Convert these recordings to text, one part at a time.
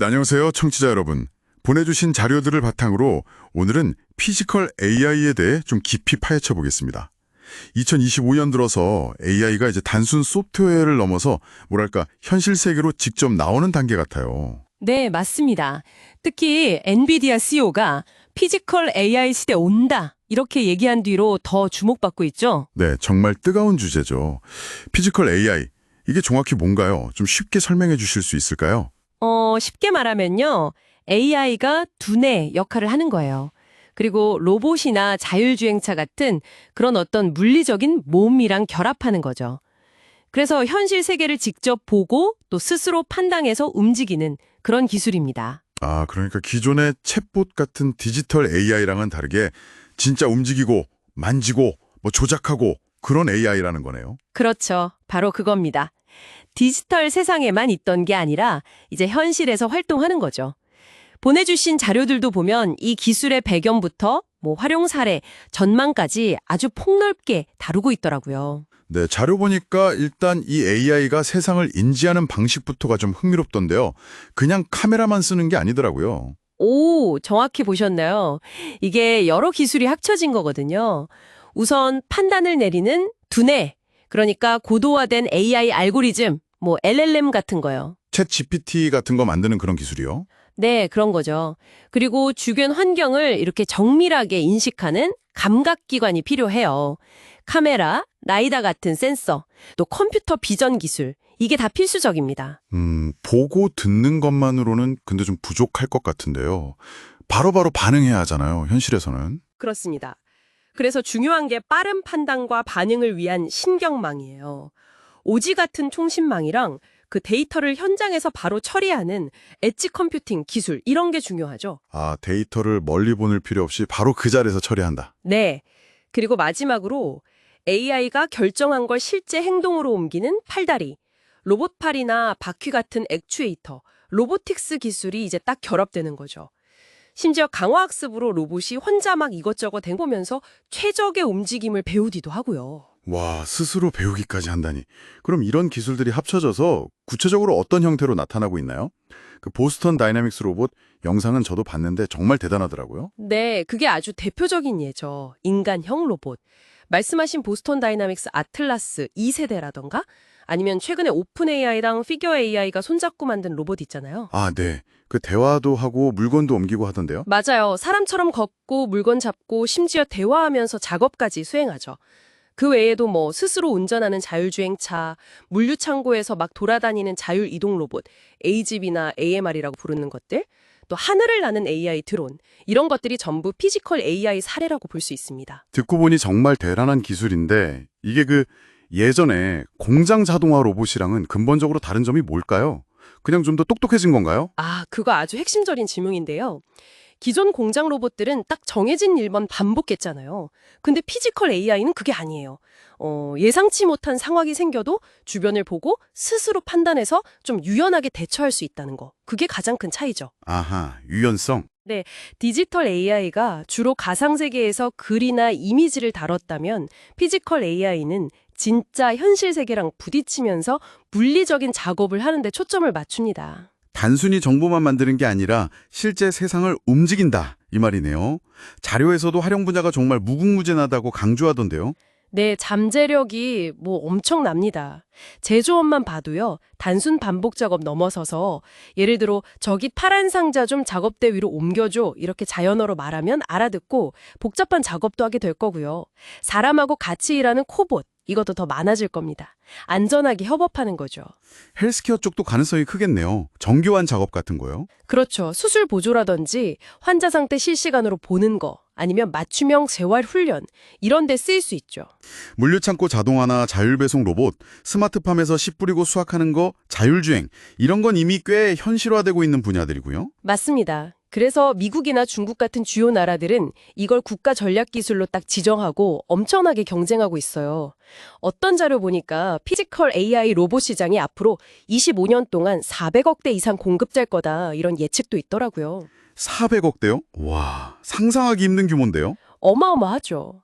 네, 안녕하세요, 청취자 여러분. 보내주신 자료들을 바탕으로 오늘은 피지컬 AI에 대해 좀 깊이 파헤쳐 보겠습니다. 2025년 들어서 AI가 이제 단순 소프트웨어를 넘어서 뭐랄까 현실 세계로 직접 나오는 단계 같아요. 네, 맞습니다. 특히 엔비디아 CEO가 피지컬 AI 시대 온다 이렇게 얘기한 뒤로 더 주목받고 있죠. 네, 정말 뜨거운 주제죠. 피지컬 AI, 이게 정확히 뭔가요? 좀 쉽게 설명해 주실 수 있을까요? 쉽게 말하면요. AI가 두뇌 역할을 하는 거예요. 그리고 로봇이나 자율주행차 같은 그런 어떤 물리적인 몸이랑 결합하는 거죠. 그래서 현실 세계를 직접 보고 또 스스로 판단해서 움직이는 그런 기술입니다. 아, 그러니까 기존의 챗봇 같은 디지털 AI랑은 다르게 진짜 움직이고 만지고 뭐 조작하고 그런 AI라는 거네요. 그렇죠. 바로 그겁니다. 디지털 세상에만 있던 게 아니라 이제 현실에서 활동하는 거죠. 보내주신 자료들도 보면 이 기술의 배경부터 뭐 활용 사례, 전망까지 아주 폭넓게 다루고 있더라고요. 네, 자료 보니까 일단 이 AI가 세상을 인지하는 방식부터가 좀 흥미롭던데요. 그냥 카메라만 쓰는 게 아니더라고요. 오, 정확히 보셨나요? 이게 여러 기술이 합쳐진 거거든요. 우선 판단을 내리는 두뇌, 그러니까 고도화된 AI 알고리즘, 뭐 LLM 같은 거요. 챗 GPT 같은 거 만드는 그런 기술이요. 네, 그런 거죠. 그리고 주변 환경을 이렇게 정밀하게 인식하는 감각기관이 필요해요. 카메라, 라이다 같은 센서, 또 컴퓨터 비전 기술, 이게 다 필수적입니다. 보고 듣는 것만으로는 근데 좀 부족할 것 같은데요. 바로바로 반응해야 하잖아요, 현실에서는. 그렇습니다. 그래서 중요한 게 빠른 판단과 반응을 위한 신경망이에요. 오지 같은 통신망이랑 그 데이터를 현장에서 바로 처리하는 엣지 컴퓨팅 기술, 이런 게 중요하죠. 아, 데이터를 멀리 보낼 필요 없이 바로 그 자리에서 처리한다. 네. 그리고 마지막으로 AI가 결정한 걸 실제 행동으로 옮기는 팔다리, 로봇팔이나 바퀴 같은 액추에이터, 로보틱스 기술이 이제 딱 결합되는 거죠. 심지어 강화학습으로 로봇이 혼자 막 이것저것 해보면서 최적의 움직임을 배우기도 하고요. 와, 스스로 배우기까지 한다니. 그럼 이런 기술들이 합쳐져서 구체적으로 어떤 형태로 나타나고 있나요? 그 보스턴 다이나믹스 로봇 영상은 저도 봤는데 정말 대단하더라고요. 네, 그게 아주 대표적인 예죠. 인간형 로봇. 말씀하신 보스턴 다이나믹스 아틀라스 2세대라던가 아니면 최근에 오픈 AI랑 피겨 AI가 손잡고 만든 로봇 있잖아요. 아, 네. 그 대화도 하고 물건도 옮기고 하던데요. 맞아요. 사람처럼 걷고 물건 잡고 심지어 대화하면서 작업까지 수행하죠. 그 외에도 뭐 스스로 운전하는 자율주행차, 물류창고에서 막 돌아다니는 자율이동 로봇, AGV나 AMR이라고 부르는 것들, 또 하늘을 나는 AI 드론, 이런 것들이 전부 피지컬 AI 사례라고 볼 수 있습니다. 듣고 보니 정말 대단한 기술인데 이게 그 예전에 공장 자동화 로봇이랑은 근본적으로 다른 점이 뭘까요? 그냥 좀 더 똑똑해진 건가요? 아, 그거 아주 핵심적인 질문인데요. 기존 공장 로봇들은 딱 정해진 일만 반복했잖아요. 근데 피지컬 AI는 그게 아니에요. 예상치 못한 상황이 생겨도 주변을 보고 스스로 판단해서 좀 유연하게 대처할 수 있다는 거. 그게 가장 큰 차이죠. 아하, 유연성. 네, 디지털 AI가 주로 가상세계에서 글이나 이미지를 다뤘다면 피지컬 AI는 진짜 현실 세계랑 부딪히면서 물리적인 작업을 하는데 초점을 맞춥니다. 단순히 정보만 만드는 게 아니라 실제 세상을 움직인다 이 말이네요. 자료에서도 활용 분야가 정말 무궁무진하다고 강조하던데요. 네, 잠재력이 뭐 엄청납니다. 제조업만 봐도요, 단순 반복 작업 넘어서서 예를 들어 저기 파란 상자 좀 작업대 위로 옮겨줘 이렇게 자연어로 말하면 알아듣고 복잡한 작업도 하게 될 거고요. 사람하고 같이 일하는 코봇, 이것도 더 많아질 겁니다. 안전하게 협업하는 거죠. 헬스케어 쪽도 가능성이 크겠네요. 정교한 작업 같은 거요. 그렇죠. 수술 보조라든지 환자 상태 실시간으로 보는 거 아니면 맞춤형 재활 훈련 이런 데 쓰일 수 있죠. 물류창고 자동화나 자율배송 로봇, 스마트팜에서 씨 뿌리고 수확하는 거, 자율주행 이런 건 이미 꽤 현실화되고 있는 분야들이고요. 맞습니다. 그래서 미국이나 중국 같은 주요 나라들은 이걸 국가 전략 기술로 딱 지정하고 엄청나게 경쟁하고 있어요. 어떤 자료 보니까 피지컬 AI 로봇 시장이 앞으로 25년 동안 400억 대 이상 공급될 거다 이런 예측도 있더라고요. 400억대요? 와, 상상하기 힘든 규모인데요. 어마어마하죠.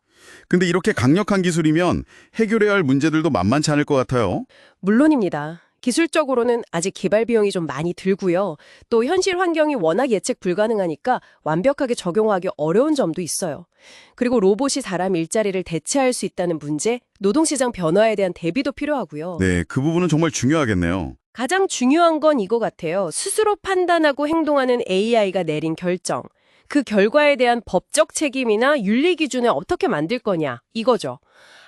근데 이렇게 강력한 기술이면 해결해야 할 문제들도 만만치 않을 것 같아요. 물론입니다. 기술적으로는 아직 개발 비용이 좀 많이 들고요. 또 현실 환경이 워낙 예측 불가능하니까 완벽하게 적용하기 어려운 점도 있어요. 그리고 로봇이 사람 일자리를 대체할 수 있다는 문제, 노동시장 변화에 대한 대비도 필요하고요. 네, 그 부분은 정말 중요하겠네요. 가장 중요한 건 이거 같아요. 스스로 판단하고 행동하는 AI가 내린 결정. 그 결과에 대한 법적 책임이나 윤리 기준을 어떻게 만들 거냐, 이거죠.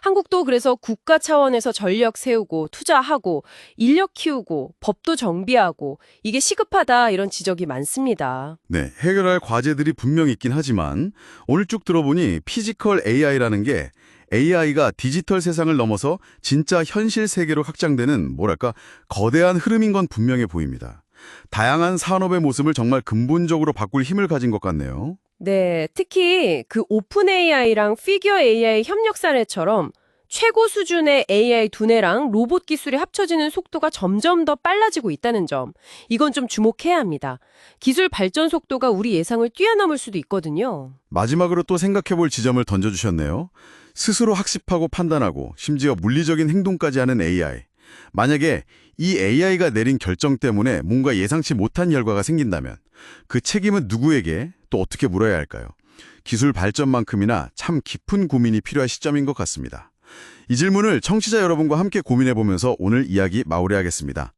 한국도 그래서 국가 차원에서 전력 세우고 투자하고 인력 키우고 법도 정비하고 이게 시급하다 이런 지적이 많습니다. 네, 해결할 과제들이 분명 있긴 하지만 오늘 쭉 들어보니 피지컬 AI라는 게 AI가 디지털 세상을 넘어서 진짜 현실 세계로 확장되는 뭐랄까 거대한 흐름인 건 분명해 보입니다. 다양한 산업의 모습을 정말 근본적으로 바꿀 힘을 가진 것 같네요. 네, 특히 그 오픈 AI랑 피규어 AI 협력 사례처럼 최고 수준의 AI 두뇌랑 로봇 기술이 합쳐지는 속도가 점점 더 빨라지고 있다는 점. 이건 좀 주목해야 합니다. 기술 발전 속도가 우리 예상을 뛰어넘을 수도 있거든요. 마지막으로 또 생각해 볼 지점을 던져주셨네요. 스스로 학습하고 판단하고 심지어 물리적인 행동까지 하는 AI. 만약에 이 AI가 내린 결정 때문에 뭔가 예상치 못한 결과가 생긴다면 그 책임은 누구에게 또 어떻게 물어야 할까요? 기술 발전만큼이나 참 깊은 고민이 필요한 시점인 것 같습니다. 이 질문을 청취자 여러분과 함께 고민해보면서 오늘 이야기 마무리하겠습니다.